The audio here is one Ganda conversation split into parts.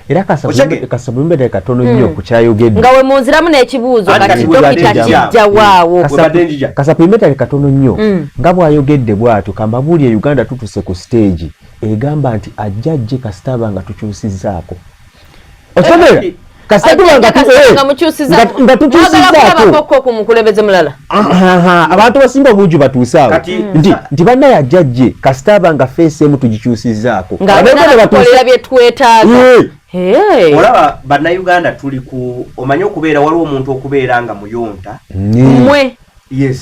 era kasabumbe katono nnyo ku kyayogedde nga we munziramu n'ekibuuzo kati dokita kijja waawo kasabumbe katono nnyo nga bw'ayogedde bw'atyo kambabuulye Uganda tutuse ku stage egamba nti ajjajje kasitaba nga tukyusizzaako osomera nga tukyusizzaako ku mukulembeze mulala abantu basinga obujju batuusaawo nti bannaye ajjajje kasitaba nga feesi emu tugikyusizzaako nga batukolera bye twetaaga olaba bannayuganda tuli ku omanyi okubeera waliwo omuntu okubeera nga muyonta mmwe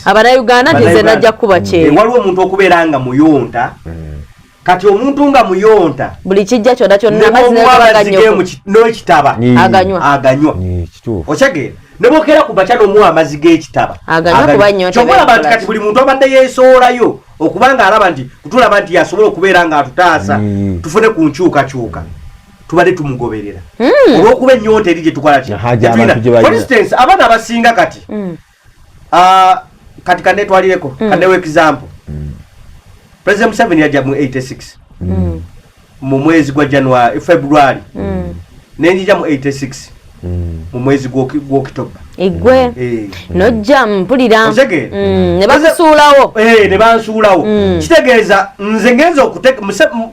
abannayuganda nze najja kuba kyeru waliwo omuntu okubeera nga muyonta kati omuntu nga muyonta buli kijja kyonna kyonna n'ekitaba aganywa okitegeera ne bwokera ku bakya n'omuwa amazzi g'ekitaba kyolaba nti kati buli muntu abadde yeesoolayo okubanga alaba nti kutulaba nti yasobola okubeera ng'atutaasa tufune ku nkyukakyuka tubadde tumugoberera olw'okuba ennyonta eri gye tukola for instance abaana abasinga kati kati kanetwalireko kannewo example President Museveni yajja mu 86 mu mwezi gwa January February nenjija mu 86 mu mwezi gw'Oktoba igwe nojja mpulira ne basuulawo ne bansuulawo kitegeeza nze ngenza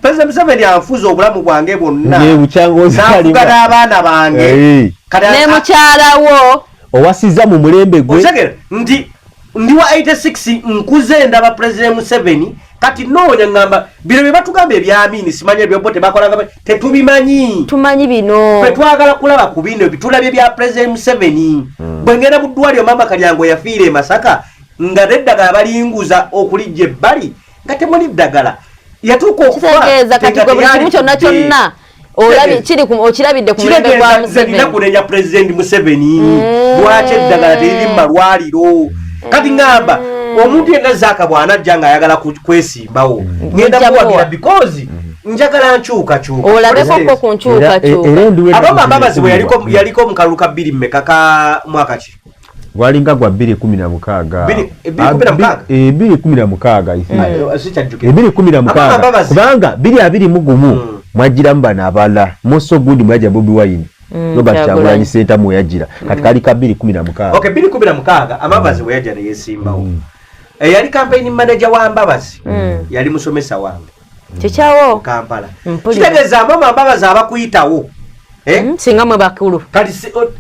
President Museveni anfuza obulamu bwange bwonna n'afugana abaana bange ne mukyalawo owasiza mu mulembe gwe ndi wa 86 nkuze ndaba President Museveni kati noonya ngamba bino bye batugamba ebyamini simanya byobbo tebakolanga tetubimanyi tumanyi bino twagala kulaba ku bino bitulabye bya President Museveni bwe ngenda mu ddwaliro mama Kalyango yafiira e Masaka nga neddagala balinguza okulijja ebbali nga temuli ddagala yatuuka okutegeeza kati gwe buli kimu kyonna kyonna okirabidde ku mulembe gwa Museveni nina kunenya President Museveni lwaki eddagala teriri mu malwaliro kati ngamba omuntu yenna Zaaka bw'anajja ng'ayagala kwesimbawo ngenda muwagira because njagala nkyukakyuka olabeko ku nkyukakyuka abamba Mbabazi bwe yaliko mu kalulu ka 2 mmeka ka mwaka ki gwalinga gwa 2016 2016 kubanga 2021 mwagiramu bano abala Moso Good mwajja Bobi Wine Robert Kyagulanyi Senta mu yagira kati kali ka 2016 okay 2016 Mbabazi bwe yajja ne yesimbawo yali campaign manager wa Mbabazi yali musomesa wange kikyawo Kampala kitegeeza Mbabazi abakuyitawo singa mwe bakulu kati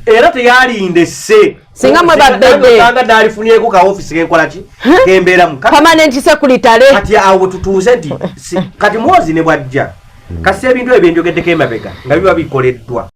era teyalinde se singa mwe babebe kanga dalifunyeeko ka office kenkola ki kembeera mu permanent secretary kati awo tutuuze nti kati mwozi ne bwajja kasi ebintu ebyo njogeddeko emabega nga biba bikoleddwa